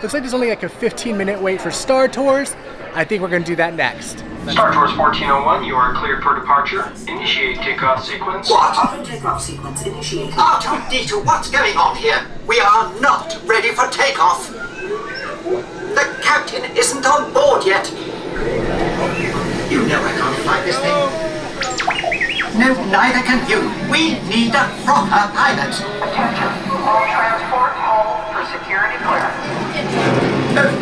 Looks like there's only like a 15-minute wait for Star Tours. I think we're gonna do that next. Star Tours 1401, you are cleared for departure. Initiate takeoff sequence. What? Takeoff sequence initiated. R2-D2, what's going on here? We are not ready for takeoff. The captain isn't on board yet. You know I can't fly this thing. No, neither can you. We need a proper pilot. Attention, all transport hold for security clearance.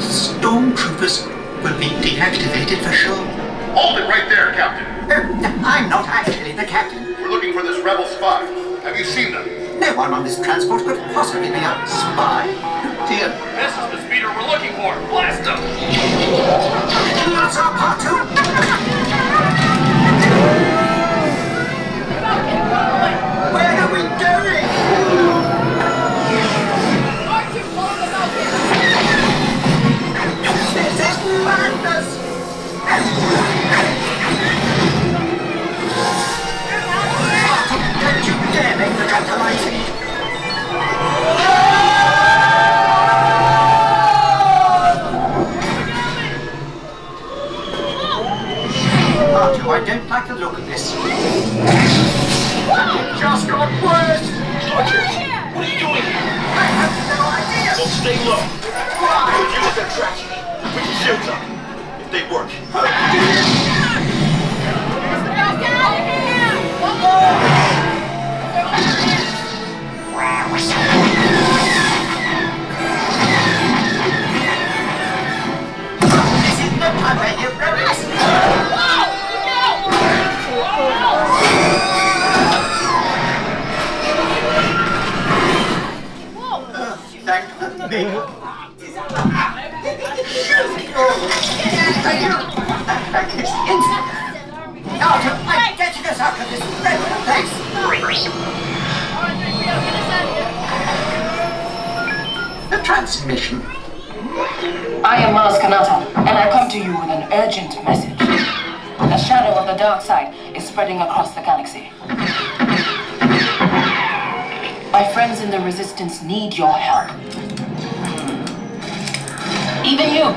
Stormtroopers will be deactivated for sure. Hold it right there, Captain. I'm not actually the captain. We're looking for this rebel spy. Have you seen them? No one on this transport could possibly be a spy. Dear. This is the speeder we're looking for. Blast them! That's our part two. Where are we going? This is madness! Don't you dare make the tantalizing! R2, I don't like the look of this. It just got worse! Roger! What are you doing here? I have no idea! Well, stay low. Why? We'll use their tracking. Put your shields up. If they work. This is not my way, you rebels! Thank me. That is instant. Now, I'm getting us out of this rebel place. The transmission. I am Mars Kanata, and I come to you with an urgent message. The shadow of the dark side is spreading across the galaxy. My friends in the Resistance need your help. Even you.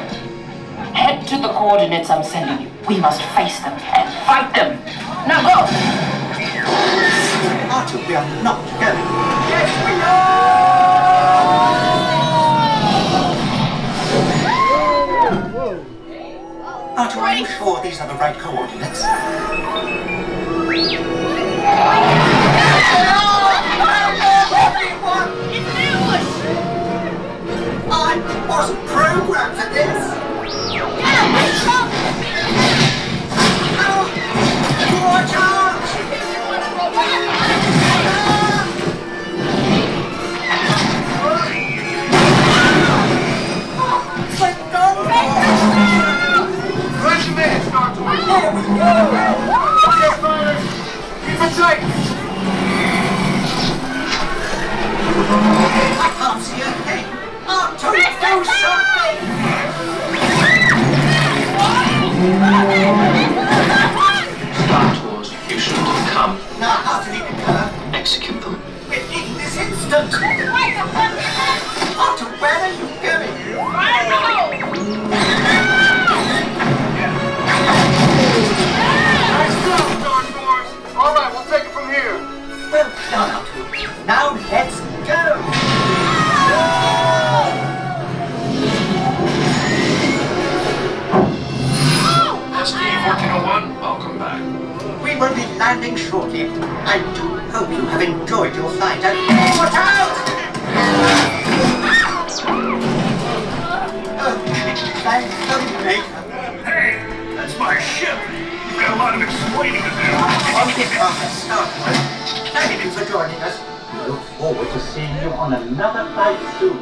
Head to the coordinates I'm sending you. We must face them and fight them. Now go! R2, we are not going. Yes, we are! R2, are you sure these are the right coordinates? Everyone! It's an ambush! I wasn't programmed for this! Watch out! Rush him in, Star Tours. Here we go! Okay, fighters. Keep it tight. I can't see a thing! R2, do something! Star Tours, you shouldn't have come. Now, how do we recover? Execute them. We're leaving this instant! R2, where are you going? Nice job, Star Tours. All right, we'll take it from here. Well done, R2. Now let's go! SD-1401, welcome back. We will be landing shortly. I do hope you have enjoyed your flight and watch out! Thank the maker. Hey, that's my ship. You've got a lot of explaining to do. On behalf of Star Tours, thank you for joining us. We look forward to seeing you on another flight soon.